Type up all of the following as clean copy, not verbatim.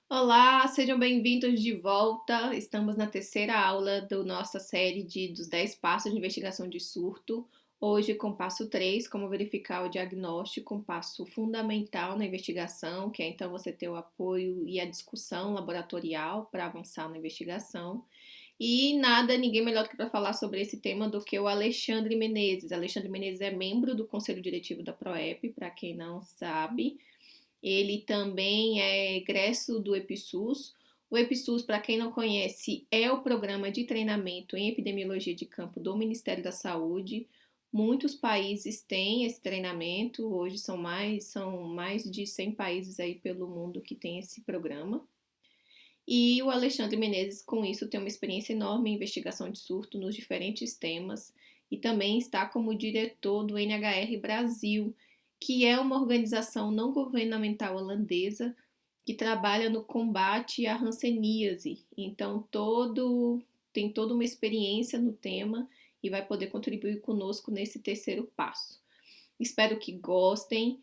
Olá, sejam bem-vindos de volta. Estamos na terceira aula da nossa série dos 10 passos de investigação de surto. Hoje com o passo 3, como verificar o diagnóstico, um passo fundamental na investigação, que é então você ter o apoio e a discussão laboratorial para avançar na investigação. E nada, ninguém melhor do que para falar sobre esse tema do que o Alexandre Menezes. Alexandre Menezes é membro do Conselho Diretivo da PROEP, para quem não sabe. Ele também é egresso do EpiSUS. O EpiSUS, para quem não conhece, é o programa de treinamento em epidemiologia de campo do Ministério da Saúde. Muitos países têm esse treinamento, hoje são mais de 100 países aí pelo mundo que tem esse programa. E o Alexandre Menezes, com isso, tem uma experiência enorme em investigação de surto nos diferentes temas e também está como diretor do NHR Brasil, que é uma organização não governamental holandesa que trabalha no combate à hanseníase. Então, tem toda uma experiência no tema e vai poder contribuir conosco nesse terceiro passo. Espero que gostem.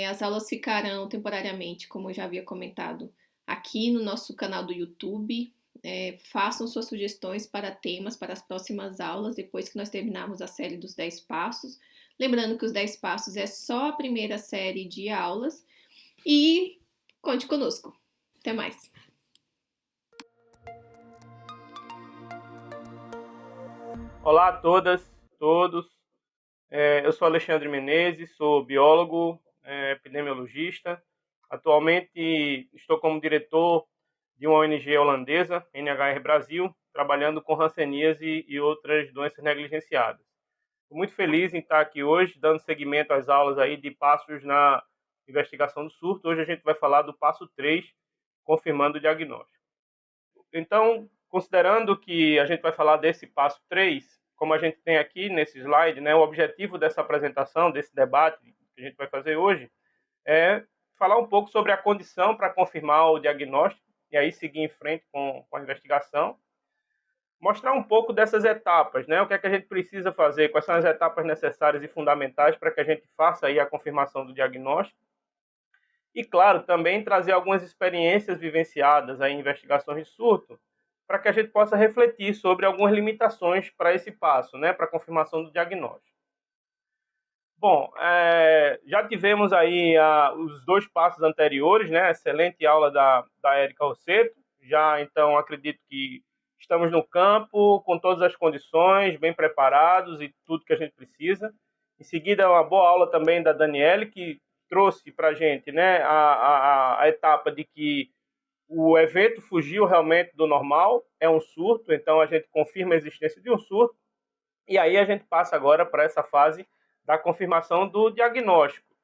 As aulas ficarão temporariamente, como eu já havia comentado, aqui no nosso canal do YouTube. Façam suas sugestões para temas para as próximas aulas, depois que nós terminarmos a série dos 10 passos. Lembrando que os 10 passos é só a primeira série de aulas. E conte conosco. Até mais. Olá a todas, todos. Eu sou Alexandre Menezes, sou biólogo, epidemiologista. Atualmente estou como diretor de uma ONG holandesa, NHR Brasil, trabalhando com hanseníase e outras doenças negligenciadas. Estou muito feliz em estar aqui hoje, dando seguimento às aulas aí de passos na investigação do surto. Hoje a gente vai falar do passo 3, confirmando o diagnóstico. Então, considerando que a gente vai falar desse passo 3, como a gente tem aqui nesse slide, né, o objetivo dessa apresentação, desse debate que a gente vai fazer hoje, é falar um pouco sobre a condição para confirmar o diagnóstico e aí seguir em frente com a investigação. Mostrar um pouco dessas etapas, né? O que é que a gente precisa fazer, quais são as etapas necessárias e fundamentais para que a gente faça aí a confirmação do diagnóstico. E, claro, também trazer algumas experiências vivenciadas aí em investigações de surto, para que a gente possa refletir sobre algumas limitações para esse passo, né, para a confirmação do diagnóstico. Bom, já tivemos aí os dois passos anteriores, né, excelente aula da Érica Rosseto, já então acredito que estamos no campo, com todas as condições, bem preparados e tudo que a gente precisa. Em seguida, uma boa aula também da Daniele, que trouxe para a gente, né, a etapa de que o evento fugiu realmente do normal, é um surto, então a gente confirma a existência de um surto, e aí a gente passa agora para essa fase da confirmação do diagnóstico.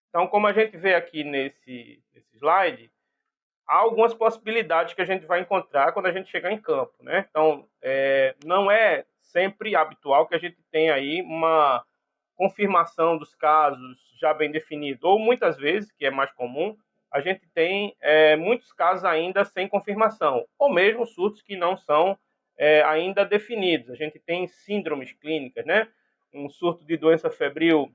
Então, como a gente vê aqui nesse slide, há algumas possibilidades que a gente vai encontrar quando a gente chegar em campo, né? Então, não é sempre habitual que a gente tenha aí uma confirmação dos casos já bem definido, ou muitas vezes, que é mais comum, a gente tem muitos casos ainda sem confirmação, ou mesmo surtos que não são ainda definidos. A gente tem síndromes clínicas, né? Um surto de doença febril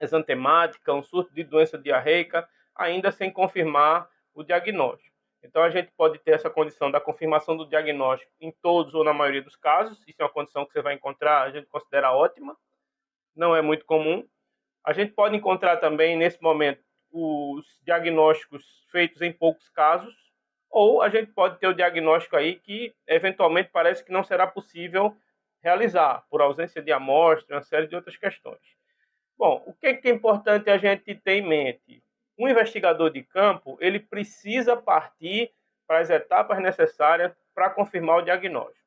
exantemática, um surto de doença diarreica, ainda sem confirmar o diagnóstico. Então, a gente pode ter essa condição da confirmação do diagnóstico em todos ou na maioria dos casos. Isso é uma condição que você vai encontrar, a gente considera ótima, não é muito comum. A gente pode encontrar também, nesse momento, os diagnósticos feitos em poucos casos, ou a gente pode ter o diagnóstico aí que, eventualmente, parece que não será possível realizar, por ausência de amostra, uma série de outras questões. Bom, o que é importante a gente ter em mente? Um investigador de campo, ele precisa partir para as etapas necessárias para confirmar o diagnóstico.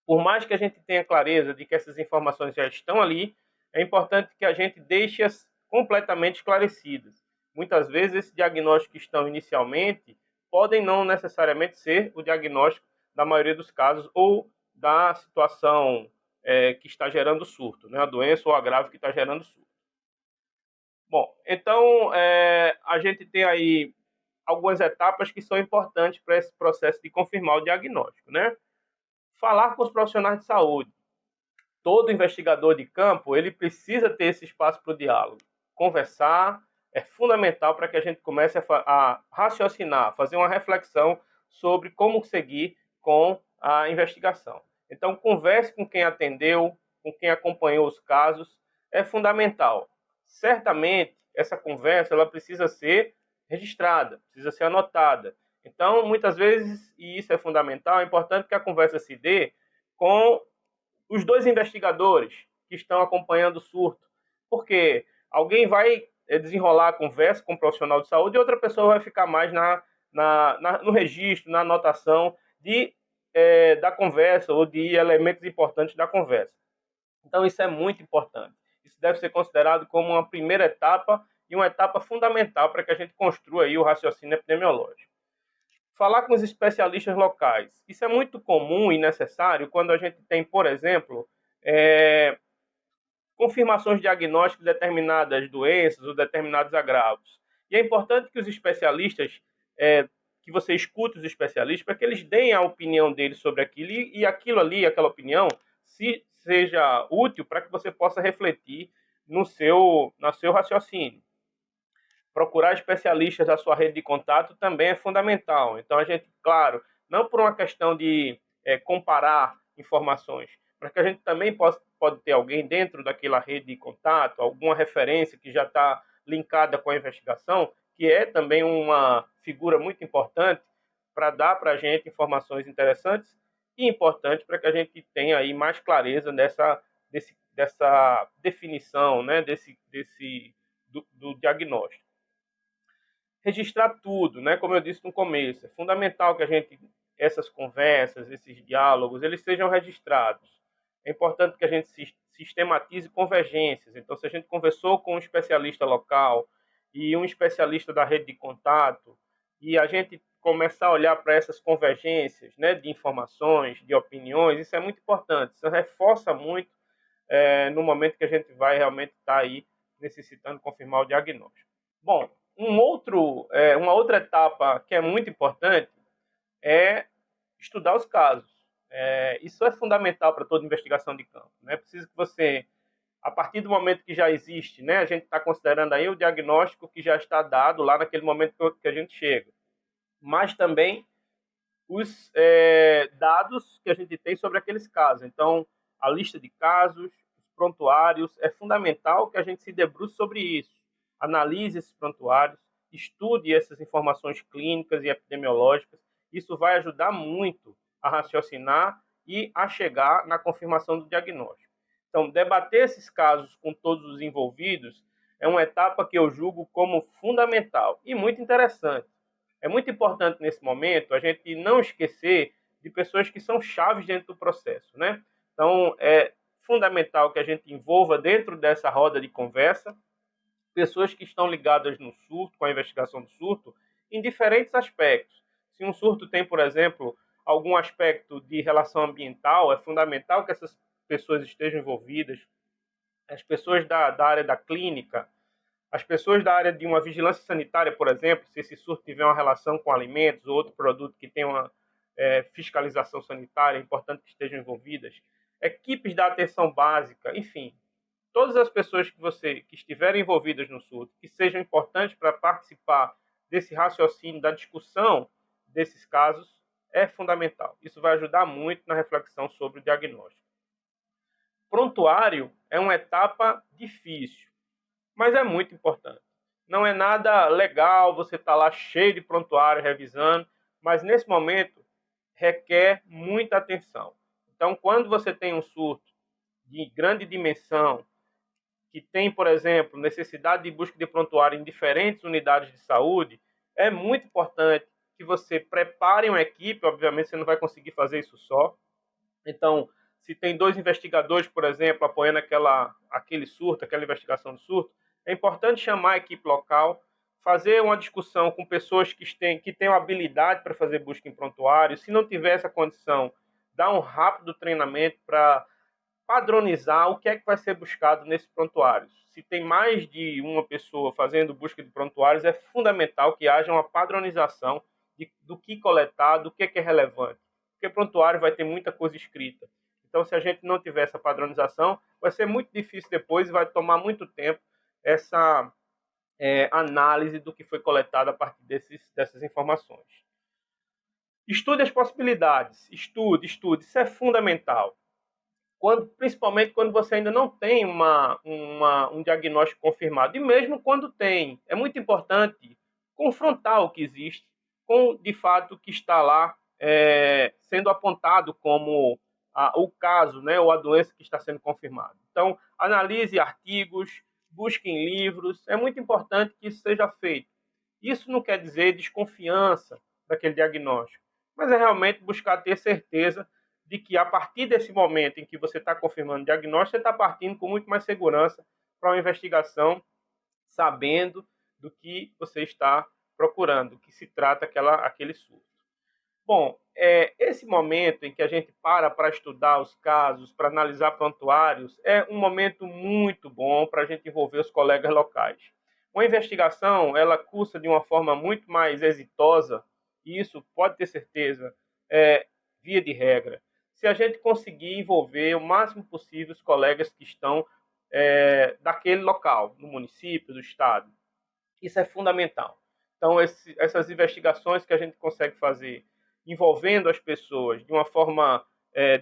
Por mais que a gente tenha clareza de que essas informações já estão ali, é importante que a gente deixe-as completamente esclarecidas. Muitas vezes, esses diagnósticos que estão inicialmente podem não necessariamente ser o diagnóstico da maioria dos casos ou da situação que está gerando surto, né? A doença ou agravo que está gerando surto. Bom, então a gente tem aí algumas etapas que são importantes para esse processo de confirmar o diagnóstico, né? Falar com os profissionais de saúde. Todo investigador de campo, ele precisa ter esse espaço para o diálogo, conversar, é fundamental para que a gente comece a raciocinar, fazer uma reflexão sobre como seguir com a investigação. Então, converse com quem atendeu, com quem acompanhou os casos, é fundamental. Certamente, essa conversa ela precisa ser registrada, precisa ser anotada. Então, muitas vezes, e isso é fundamental, é importante que a conversa se dê com os dois investigadores que estão acompanhando o surto, porque alguém vai desenrolar a conversa com um profissional de saúde e outra pessoa vai ficar mais no registro, na anotação da conversa ou de elementos importantes da conversa. Então, isso é muito importante. Isso deve ser considerado como uma primeira etapa e uma etapa fundamental para que a gente construa aí o raciocínio epidemiológico. Falar com os especialistas locais. Isso é muito comum e necessário quando a gente tem, por exemplo, confirmações diagnósticas de determinadas doenças ou determinados agravos. E é importante que os especialistas, que você escute os especialistas, para que eles deem a opinião deles sobre aquilo e aquilo ali, aquela opinião, se seja útil para que você possa refletir no seu raciocínio. Procurar especialistas da sua rede de contato também é fundamental. Então, a gente, claro, não por uma questão de comparar informações, mas que a gente também pode ter alguém dentro daquela rede de contato, alguma referência que já está linkada com a investigação, que é também uma figura muito importante para dar para a gente informações interessantes e importantes para que a gente tenha aí mais clareza dessa definição, né, do diagnóstico. Registrar tudo, né? Como eu disse no começo, é fundamental que essas conversas, esses diálogos, eles sejam registrados. É importante que a gente sistematize convergências. Então, se a gente conversou com um especialista local e um especialista da rede de contato, e a gente começar a olhar para essas convergências, né, de informações, de opiniões, isso é muito importante. Isso reforça muito no momento que a gente vai realmente estar aí necessitando confirmar o diagnóstico. Bom, uma outra etapa que é muito importante é estudar os casos. Isso é fundamental para toda investigação de campo. É preciso que você, a partir do momento que já existe, né, a gente está considerando aí o diagnóstico que já está dado lá naquele momento que a gente chega, mas também os dados que a gente tem sobre aqueles casos. Então, a lista de casos, os prontuários, é fundamental que a gente se debruce sobre isso, analise esses prontuários, estude essas informações clínicas e epidemiológicas. Isso vai ajudar muito a raciocinar e a chegar na confirmação do diagnóstico. Então, debater esses casos com todos os envolvidos é uma etapa que eu julgo como fundamental e muito interessante. É muito importante nesse momento a gente não esquecer de pessoas que são chaves dentro do processo, né? Então, é fundamental que a gente envolva dentro dessa roda de conversa pessoas que estão ligadas no surto, com a investigação do surto, em diferentes aspectos. Se um surto tem, por exemplo, algum aspecto de relação ambiental, é fundamental que essas pessoas estejam envolvidas. As pessoas da área da clínica, as pessoas da área de uma vigilância sanitária, por exemplo, se esse surto tiver uma relação com alimentos ou outro produto que tem uma fiscalização sanitária, é importante que estejam envolvidas. Equipes da atenção básica, enfim, todas as pessoas que estiverem envolvidas no surto, que sejam importantes para participar desse raciocínio, da discussão desses casos, é fundamental. Isso vai ajudar muito na reflexão sobre o diagnóstico. Prontuário é uma etapa difícil, mas é muito importante. Não é nada legal você estar lá cheio de prontuário, revisando, mas nesse momento requer muita atenção. Então, quando você tem um surto de grande dimensão, que tem, por exemplo, necessidade de busca de prontuário em diferentes unidades de saúde, é muito importante que você prepare uma equipe. Obviamente, você não vai conseguir fazer isso só. Então, se tem 2 investigadores, por exemplo, apoiando aquele surto, aquela investigação do surto, é importante chamar a equipe local, fazer uma discussão com pessoas que tenham habilidade para fazer busca em prontuário. Se não tiver essa condição, dar um rápido treinamento para padronizar o que é que vai ser buscado nesse prontuário. Se tem mais de uma pessoa fazendo busca de prontuários, é fundamental que haja uma padronização do que coletar, do que é relevante. Porque prontuário vai ter muita coisa escrita. Então, se a gente não tiver essa padronização, vai ser muito difícil depois e vai tomar muito tempo análise do que foi coletado a partir dessas informações. Estude as possibilidades, estude, isso é fundamental. Principalmente quando você ainda não tem um diagnóstico confirmado. E mesmo quando tem, é muito importante confrontar o que existe com, de fato, o que está lá sendo apontado como o caso, né, ou a doença que está sendo confirmada. Então, analise artigos, busque em livros, é muito importante que isso seja feito. Isso não quer dizer desconfiança daquele diagnóstico, mas é realmente buscar ter certeza de que a partir desse momento em que você está confirmando o diagnóstico, você está partindo com muito mais segurança para uma investigação, sabendo do que você está procurando, que se trata aquele surto. Bom, esse momento em que a gente para estudar os casos, para analisar prontuários, é um momento muito bom para a gente envolver os colegas locais. Uma investigação, ela cursa de uma forma muito mais exitosa, e isso pode ter certeza, via de regra, se a gente conseguir envolver o máximo possível os colegas que estão daquele local, no município, do estado. Isso é fundamental. Então, essas investigações que a gente consegue fazer envolvendo as pessoas de uma forma,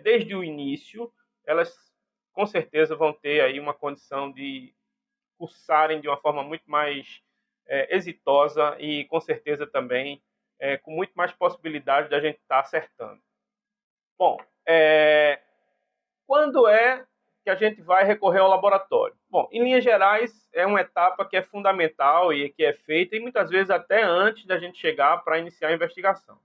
desde o início, elas com certeza vão ter aí uma condição de cursarem de uma forma muito mais exitosa e com certeza também com muito mais possibilidade de a gente estar acertando. Bom, quando é que a gente vai recorrer ao laboratório? Bom, em linhas gerais, é uma etapa que é fundamental e que é feita, e muitas vezes até antes da gente chegar para iniciar a investigação.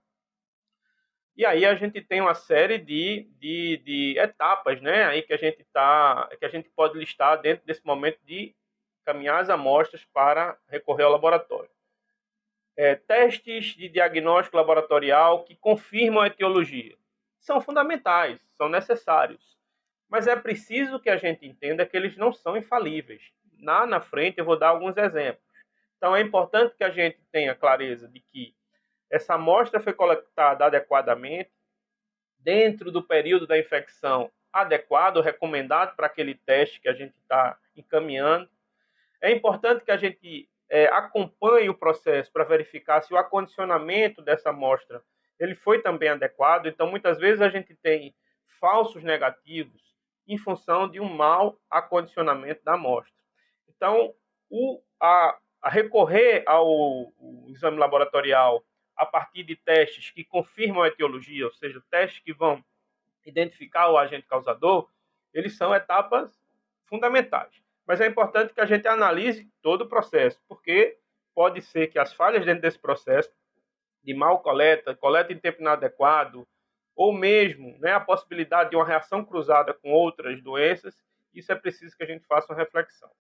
E aí a gente tem uma série de etapas, né, aí que a gente pode listar dentro desse momento de caminhar as amostras para recorrer ao laboratório. Testes de diagnóstico laboratorial que confirmam a etiologia. São fundamentais, são necessários. Mas é preciso que a gente entenda que eles não são infalíveis. Lá na frente eu vou dar alguns exemplos. Então é importante que a gente tenha clareza de que essa amostra foi coletada adequadamente, dentro do período da infecção adequado, recomendado para aquele teste que a gente está encaminhando. É importante que a gente acompanhe o processo para verificar se o acondicionamento dessa amostra ele foi também adequado. Então, muitas vezes a gente tem falsos negativos em função de um mau acondicionamento da amostra. Então, a recorrer ao exame laboratorial a partir de testes que confirmam a etiologia, ou seja, testes que vão identificar o agente causador, eles são etapas fundamentais. Mas é importante que a gente analise todo o processo, porque pode ser que as falhas dentro desse processo, de mal coleta em tempo inadequado, ou mesmo, né, a possibilidade de uma reação cruzada com outras doenças, isso é preciso que a gente faça uma reflexão.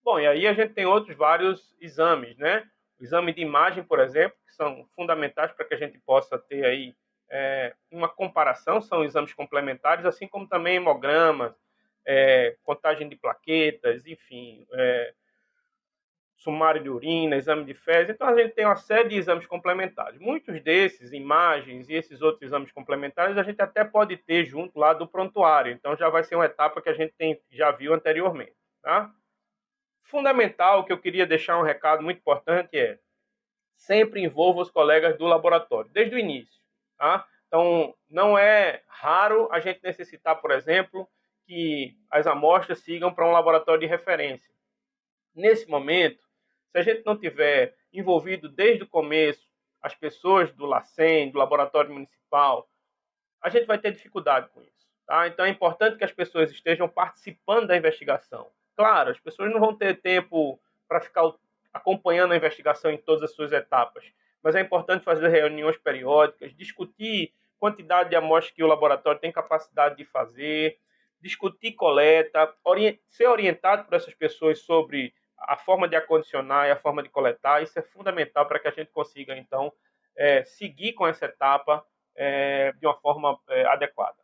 Bom, e aí a gente tem outros vários exames, né? O exame de imagem, por exemplo, que são fundamentais para que a gente possa ter aí uma comparação, são exames complementares, assim como também hemogramas, contagem de plaquetas, enfim, sumário de urina, exame de fezes. Então, a gente tem uma série de exames complementares. Muitos desses, imagens e esses outros exames complementares, a gente até pode ter junto lá do prontuário. Então, já vai ser uma etapa que a gente já viu anteriormente. Tá? Fundamental, que eu queria deixar um recado muito importante é sempre envolva os colegas do laboratório, desde o início. Tá? Então, não é raro a gente necessitar, por exemplo, que as amostras sigam para um laboratório de referência. Nesse momento, se a gente não tiver envolvido desde o começo as pessoas do LACEN, do laboratório municipal, a gente vai ter dificuldade com isso. Tá? Então é importante que as pessoas estejam participando da investigação. Claro, as pessoas não vão ter tempo para ficar acompanhando a investigação em todas as suas etapas, mas é importante fazer reuniões periódicas, discutir quantidade de amostras que o laboratório tem capacidade de fazer, discutir coleta, ser orientado por essas pessoas sobre a forma de acondicionar e a forma de coletar. Isso é fundamental para que a gente consiga, então, seguir com essa etapa de uma forma adequada.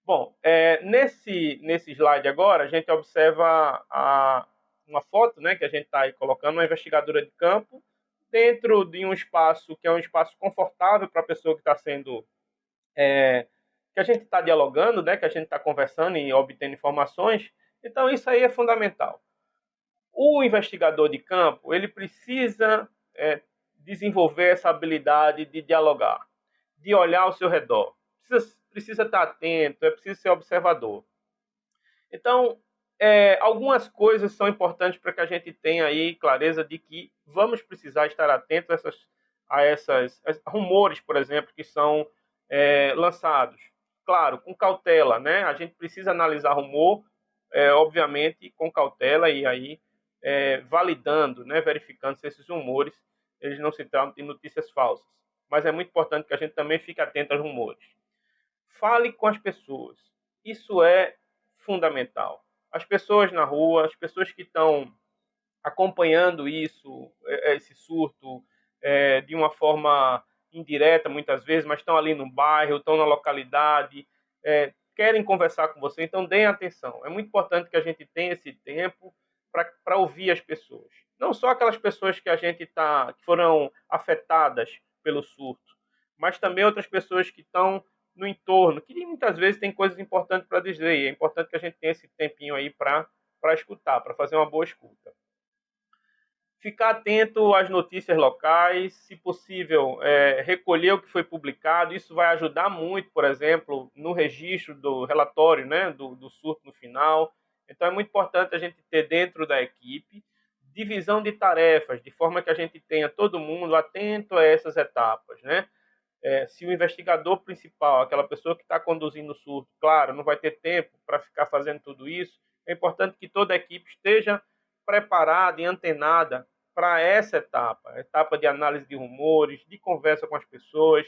Bom, nesse slide agora, a gente observa uma foto, né, que a gente está aí colocando, uma investigadora de campo, dentro de um espaço que é um espaço confortável para a pessoa que está sendo... que a gente está dialogando, né, que a gente está conversando e obtendo informações. Então, isso aí é fundamental. O investigador de campo, ele precisa desenvolver essa habilidade de dialogar, de olhar ao seu redor. Precisa estar atento, é preciso ser observador. Então, algumas coisas são importantes para que a gente tenha aí clareza de que vamos precisar estar atentos a rumores, por exemplo, que são lançados. Claro, com cautela, né? A gente precisa analisar rumor, obviamente, com cautela e aí validando, né? Verificando se esses rumores eles não se tratam de notícias falsas. Mas é muito importante que a gente também fique atento aos rumores. Fale com as pessoas. Isso é fundamental. As pessoas na rua, as pessoas que estão acompanhando isso, esse surto, de uma forma indireta muitas vezes, mas estão ali no bairro, estão na localidade, querem conversar com você, então deem atenção. É muito importante que a gente tenha esse tempo para ouvir as pessoas. Não só aquelas pessoas que que foram afetadas pelo surto, mas também outras pessoas que estão no entorno, que muitas vezes tem coisas importantes para dizer, e é importante que a gente tenha esse tempinho aí para escutar, para fazer uma boa escuta. Ficar atento às notícias locais, se possível, recolher o que foi publicado, isso vai ajudar muito, por exemplo, no registro do relatório, né, do surto no final. Então é muito importante a gente ter dentro da equipe divisão de tarefas, de forma que a gente tenha todo mundo atento a essas etapas, né? Se o investigador principal, aquela pessoa que está conduzindo o surto, claro, não vai ter tempo para ficar fazendo tudo isso, é importante que toda a equipe esteja preparada e antenada para essa etapa, a etapa de análise de rumores, de conversa com as pessoas,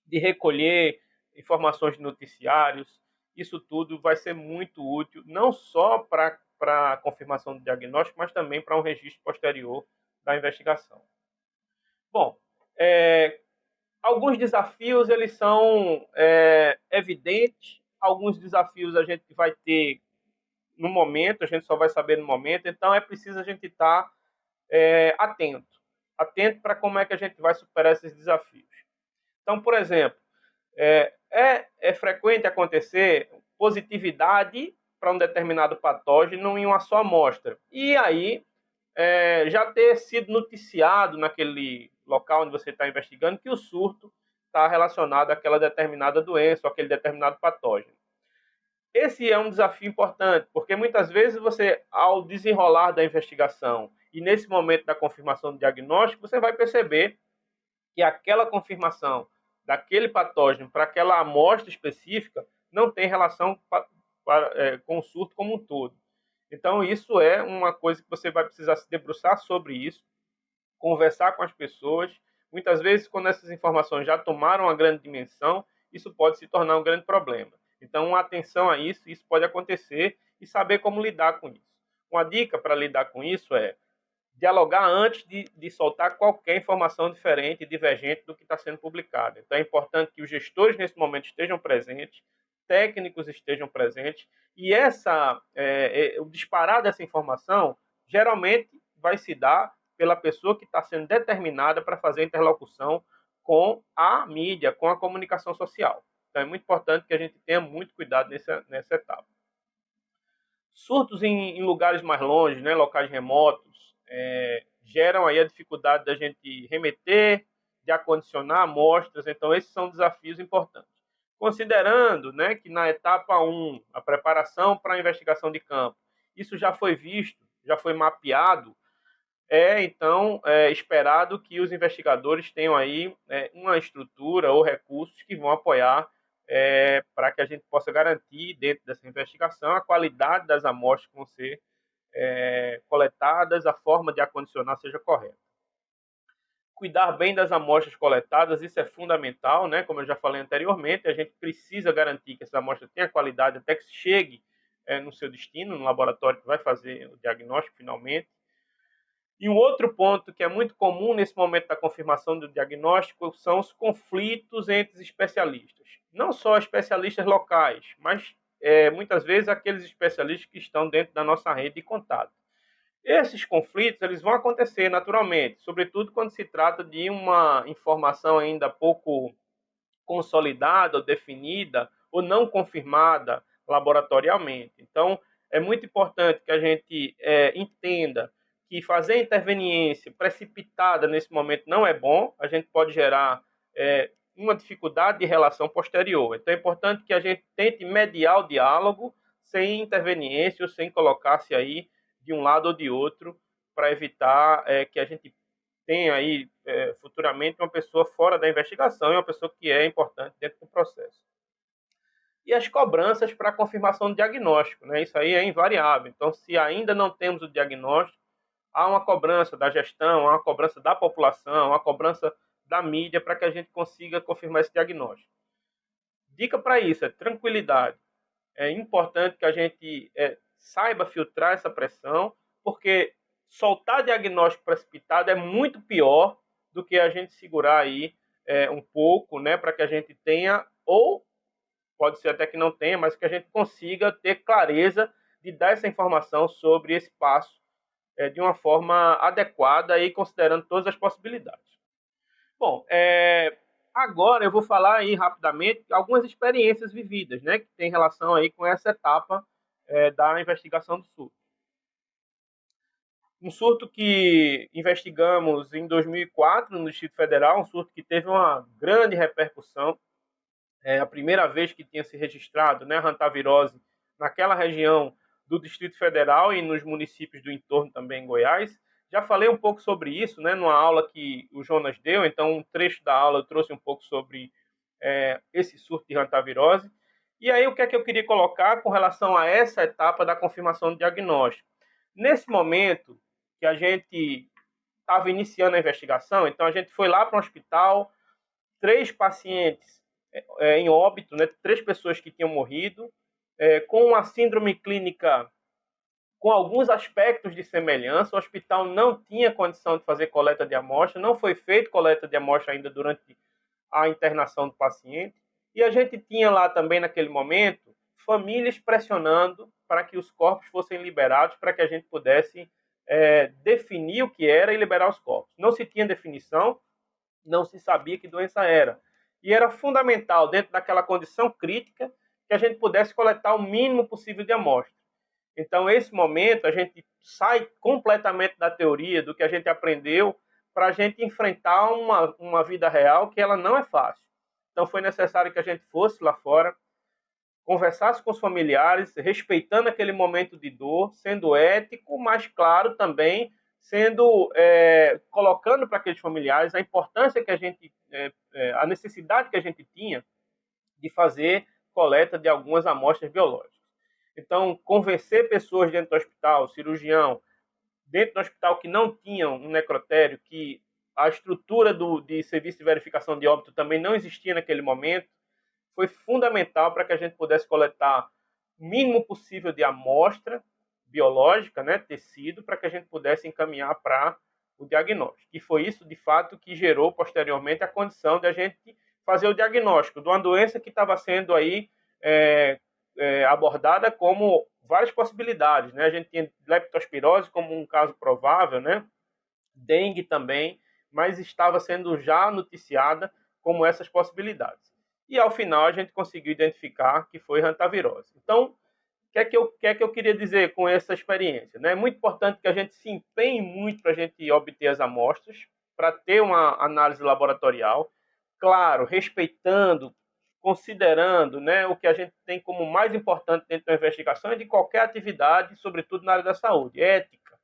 de recolher informações de noticiários. Isso tudo vai ser muito útil, não só para a confirmação do diagnóstico, mas também para um registro posterior da investigação. Bom, alguns desafios eles são evidentes, alguns desafios a gente vai ter no momento, a gente só vai saber no momento, então é preciso a gente estar atento para como é que a gente vai superar esses desafios. Então, por exemplo, é frequente acontecer positividade para um determinado patógeno em uma só amostra. E aí, já ter sido noticiado naquele local onde você está investigando que o surto está relacionado àquela determinada doença ou aquele determinado patógeno. Esse é um desafio importante, porque muitas vezes você, ao desenrolar da investigação e nesse momento da confirmação do diagnóstico, você vai perceber que aquela confirmação daquele patógeno para aquela amostra específica não tem relação com o surto como um todo. Então, isso é uma coisa que você vai precisar se debruçar sobre isso, conversar com as pessoas. Muitas vezes, quando essas informações já tomaram uma grande dimensão, isso pode se tornar um grande problema. Então, atenção a isso, isso pode acontecer e saber como lidar com isso. Uma dica para lidar com isso é dialogar antes de soltar qualquer informação diferente e divergente do que está sendo publicado. Então, é importante que os gestores, nesse momento, estejam presentes, técnicos estejam presentes, e o disparar dessa informação geralmente vai se dar pela pessoa que está sendo determinada para fazer a interlocução com a mídia, com a comunicação social. Então, é muito importante que a gente tenha muito cuidado nessa etapa. Surtos em lugares mais longe, né, locais remotos, geram aí a dificuldade da gente remeter, de acondicionar amostras. Então, esses são desafios importantes. Considerando, né, que na etapa 1, a preparação para a investigação de campo, isso já foi visto, já foi mapeado, então esperado que os investigadores tenham aí uma estrutura ou recursos que vão apoiar para que a gente possa garantir, dentro dessa investigação, a qualidade das amostras que vão ser coletadas, a forma de acondicionar seja correta. Cuidar bem das amostras coletadas, isso é fundamental, né? Como eu já falei anteriormente, a gente precisa garantir que essa amostra tenha qualidade até que chegue no seu destino, no laboratório que vai fazer o diagnóstico finalmente. E um outro ponto que é muito comum nesse momento da confirmação do diagnóstico são os conflitos entre os especialistas. Não só especialistas locais, mas muitas vezes aqueles especialistas que estão dentro da nossa rede de contato. Esses conflitos eles vão acontecer naturalmente, sobretudo quando se trata de uma informação ainda pouco consolidada ou definida ou não confirmada laboratorialmente. Então, é muito importante que a gente entenda que fazer interveniência precipitada nesse momento não é bom, a gente pode gerar uma dificuldade de relação posterior. Então é importante que a gente tente mediar o diálogo sem interveniência ou sem colocar-se aí de um lado ou de outro para evitar que a gente tenha aí futuramente uma pessoa fora da investigação e uma pessoa que é importante dentro do processo. E as cobranças para confirmação do diagnóstico, né? Isso aí é invariável. Então, se ainda não temos o diagnóstico, há uma cobrança da gestão, há uma cobrança da população, há uma cobrança da mídia para que a gente consiga confirmar esse diagnóstico. Dica para isso é tranquilidade. É importante que a gente saiba filtrar essa pressão, porque soltar diagnóstico precipitado é muito pior do que a gente segurar aí um pouco, né, para que a gente tenha, ou pode ser até que não tenha, mas que a gente consiga ter clareza de dar essa informação sobre esse passo de uma forma adequada e considerando todas as possibilidades. Bom, agora eu vou falar aí rapidamente algumas experiências vividas, né, que tem relação aí com essa etapa da investigação do surto. Um surto que investigamos em 2004 no Distrito Federal, um surto que teve uma grande repercussão, a primeira vez que tinha se registrado, né, a hantavirose naquela região do Distrito Federal e nos municípios do entorno também em Goiás. Já falei um pouco sobre isso, né, numa aula que o Jonas deu, então um trecho da aula eu trouxe um pouco sobre esse surto de hantavirose. E aí o que é que eu queria colocar com relação a essa etapa da confirmação do diagnóstico? Nesse momento que a gente estava iniciando a investigação, então a gente foi lá para um hospital, 3 pacientes em óbito, né, 3 pessoas que tinham morrido, com uma síndrome clínica com alguns aspectos de semelhança. O hospital não tinha condição de fazer coleta de amostra, não foi feita coleta de amostra ainda durante a internação do paciente. E a gente tinha lá também, naquele momento, famílias pressionando para que os corpos fossem liberados, para que a gente pudesse definir o que era e liberar os corpos. Não se tinha definição, não se sabia que doença era. E era fundamental, dentro daquela condição crítica, que a gente pudesse coletar o mínimo possível de amostra. Então, esse momento, a gente sai completamente da teoria, do que a gente aprendeu, para a gente enfrentar uma vida real que ela não é fácil. Então, foi necessário que a gente fosse lá fora, conversasse com os familiares, respeitando aquele momento de dor, sendo ético, mas, claro, também sendo colocando para aqueles familiares a importância que a gente, a necessidade que a gente tinha de fazer coleta de algumas amostras biológicas. Então, convencer pessoas dentro do hospital, cirurgião, dentro do hospital que não tinham um necrotério, que a estrutura de serviço de verificação de óbito também não existia naquele momento, foi fundamental para que a gente pudesse coletar o mínimo possível de amostra biológica, né, tecido, para que a gente pudesse encaminhar para o diagnóstico. E foi isso, de fato, que gerou posteriormente a condição de a gente fazer o diagnóstico de uma doença que estava sendo aí abordada como várias possibilidades, né? A gente tinha leptospirose como um caso provável, né? Dengue também, mas estava sendo já noticiada como essas possibilidades. E ao final a gente conseguiu identificar que foi hantavirose. Então, o que é que eu queria dizer com essa experiência? Né? É muito importante que a gente se empenhe muito para a gente obter as amostras, para ter uma análise laboratorial, claro, respeitando, considerando, né, o que a gente tem como mais importante dentro da investigação e de qualquer atividade, sobretudo na área da saúde, ética.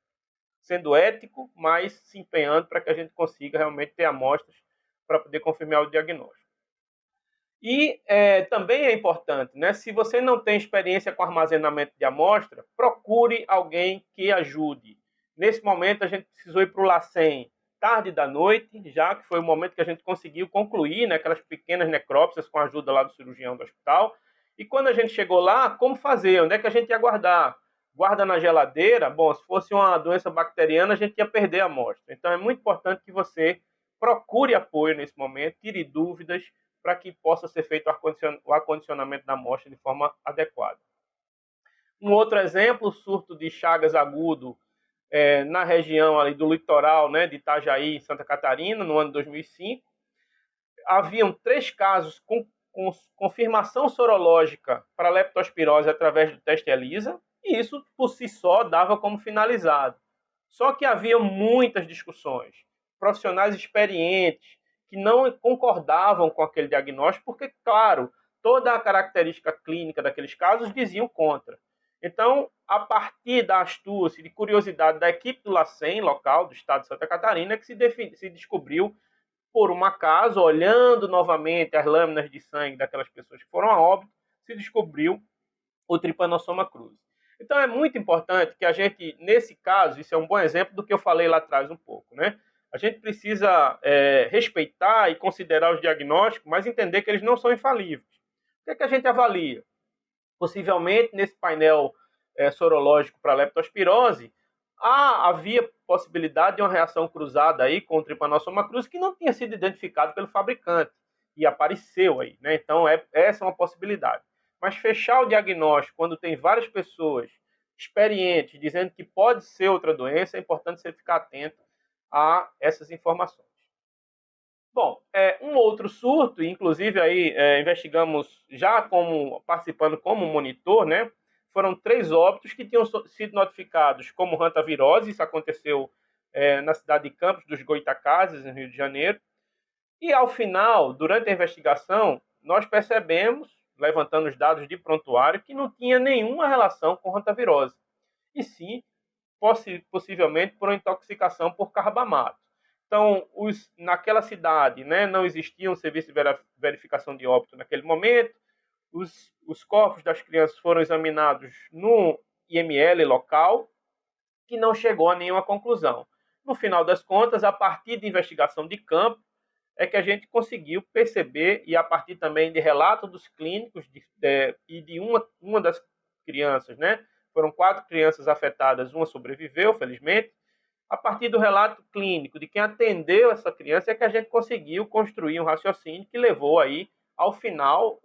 Sendo ético, mas se empenhando para que a gente consiga realmente ter amostras para poder confirmar o diagnóstico. E também é importante, né, se você não tem experiência com armazenamento de amostra, procure alguém que ajude. Nesse momento, a gente precisou ir para o LACEN tarde da noite, já que foi o momento que a gente conseguiu concluir, né, aquelas pequenas necrópsias com a ajuda lá do cirurgião do hospital. E quando a gente chegou lá, como fazer? Onde é que a gente ia guardar? Guarda na geladeira? Bom, se fosse uma doença bacteriana, a gente ia perder a amostra. Então, é muito importante que você procure apoio nesse momento, tire dúvidas, para que possa ser feito o acondicionamento da amostra de forma adequada. Um outro exemplo, o surto de Chagas agudo na região ali do litoral, né, de Itajaí, Santa Catarina, no ano de 2005. Haviam 3 casos com confirmação sorológica para leptospirose através do teste ELISA, E isso, por si só, dava como finalizado. Só que havia muitas discussões. Profissionais experientes que não concordavam com aquele diagnóstico, porque, claro, toda a característica clínica daqueles casos diziam contra. Então, a partir da astúcia e de curiosidade da equipe do LACEN, local do estado de Santa Catarina, que se descobriu, por um acaso, olhando novamente as lâminas de sangue daquelas pessoas que foram a óbito, se descobriu o Trypanosoma cruzi. Então é muito importante que a gente, nesse caso, isso é um bom exemplo do que eu falei lá atrás um pouco, né? A gente precisa respeitar e considerar os diagnósticos, mas entender que eles não são infalíveis. O que é que a gente avalia? Possivelmente, nesse painel sorológico para leptospirose, havia possibilidade de uma reação cruzada aí com o Trypanosoma cruzi que não tinha sido identificado pelo fabricante e apareceu aí, né? Então, essa é uma possibilidade. Mas fechar o diagnóstico quando tem várias pessoas experientes dizendo que pode ser outra doença, é importante você ficar atento a essas informações. Bom, um outro surto, inclusive aí investigamos já participando como monitor, né? Foram 3 óbitos que tinham sido notificados como hantavirose, isso aconteceu na cidade de Campos dos Goytacazes, no Rio de Janeiro. E ao final, durante a investigação, nós percebemos, levantando os dados de prontuário, que não tinha nenhuma relação com hantavirose, e sim, possivelmente, por uma intoxicação por carbamato. Então, naquela cidade, né, não existia um serviço de verificação de óbito naquele momento, os corpos das crianças foram examinados no IML local, que não chegou a nenhuma conclusão. No final das contas, a partir de investigação de campo, é que a gente conseguiu perceber, e a partir também de relato dos clínicos e de uma das crianças, né? Foram 4 crianças afetadas, uma sobreviveu, felizmente. A partir do relato clínico de quem atendeu essa criança é que a gente conseguiu construir um raciocínio que levou aí ao final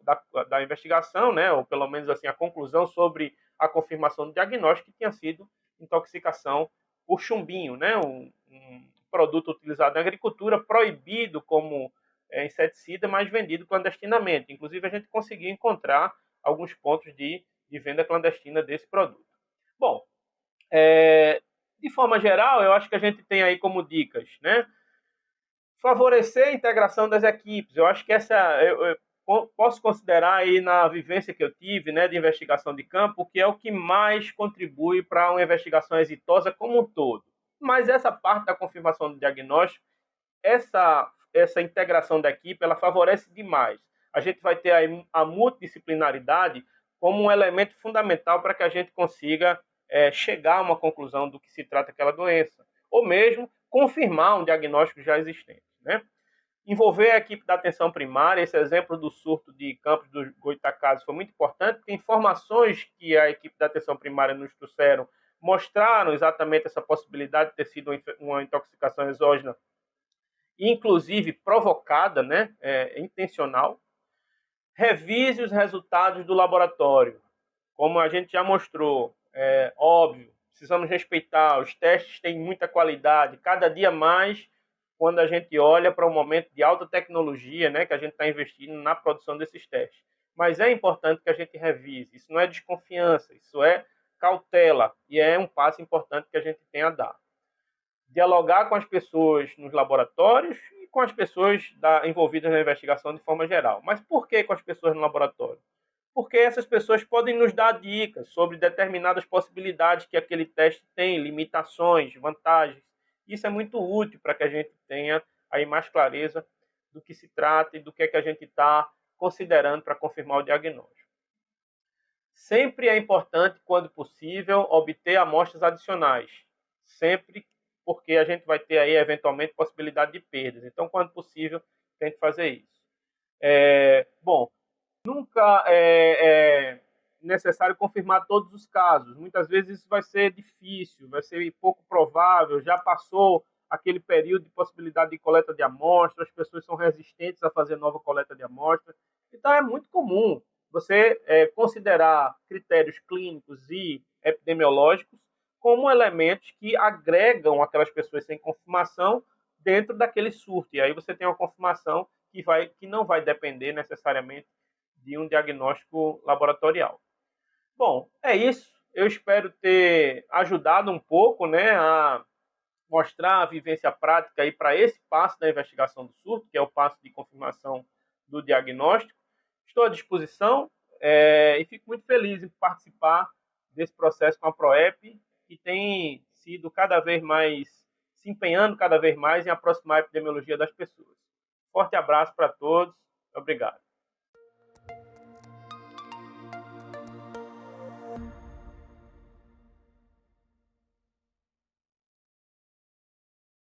da investigação, né? Ou pelo menos assim a conclusão sobre a confirmação do diagnóstico que tinha sido intoxicação por chumbinho, né? Um produto utilizado na agricultura, proibido como inseticida, mas vendido clandestinamente. Inclusive, a gente conseguiu encontrar alguns pontos de venda clandestina desse produto. Bom, de forma geral, eu acho que a gente tem aí como dicas, né? Favorecer a integração das equipes. Eu acho que eu posso considerar aí na vivência que eu tive, né, de investigação de campo, que é o que mais contribui para uma investigação exitosa como um todo. Mas essa parte da confirmação do diagnóstico, essa integração da equipe, ela favorece demais. A gente vai ter aí a multidisciplinaridade como um elemento fundamental para que a gente consiga chegar a uma conclusão do que se trata aquela doença, ou mesmo confirmar um diagnóstico já existente, né? Envolver a equipe da atenção primária, esse exemplo do surto de Campos dos Goytacazes foi muito importante, porque informações que a equipe da atenção primária nos trouxeram mostraram exatamente essa possibilidade de ter sido uma intoxicação exógena, inclusive provocada, né, intencional. Revise os resultados do laboratório. Como a gente já mostrou, óbvio, precisamos respeitar, os testes têm muita qualidade, cada dia mais, quando a gente olha para um momento de alta tecnologia, né, que a gente está investindo na produção desses testes. Mas é importante que a gente revise, isso não é desconfiança, isso é cautela, e é um passo importante que a gente tem a dar. Dialogar com as pessoas nos laboratórios e com as pessoas envolvidas na investigação de forma geral. Mas por que com as pessoas no laboratório? Porque essas pessoas podem nos dar dicas sobre determinadas possibilidades que aquele teste tem, limitações, vantagens. Isso é muito útil para que a gente tenha aí mais clareza do que se trata e do que é que a gente está considerando para confirmar o diagnóstico. Sempre é importante, quando possível, obter amostras adicionais. Sempre, porque a gente vai ter aí, eventualmente, possibilidade de perdas. Então, quando possível, tente fazer isso. Bom, nunca é necessário confirmar todos os casos. Muitas vezes isso vai ser difícil, vai ser pouco provável, já passou aquele período de possibilidade de coleta de amostra, as pessoas são resistentes a fazer nova coleta de amostra. Então é muito comum você considerar critérios clínicos e epidemiológicos como elementos que agregam aquelas pessoas sem confirmação dentro daquele surto. E aí você tem uma confirmação que não vai depender necessariamente de um diagnóstico laboratorial. Bom, é isso. Eu espero ter ajudado um pouco, né, a mostrar a vivência prática aí para esse passo da investigação do surto, que é o passo de confirmação do diagnóstico. Estou à disposição e fico muito feliz em participar desse processo com a PROEP, que tem sido cada vez mais, se empenhando cada vez mais em aproximar a epidemiologia das pessoas. Forte abraço para todos. Obrigado.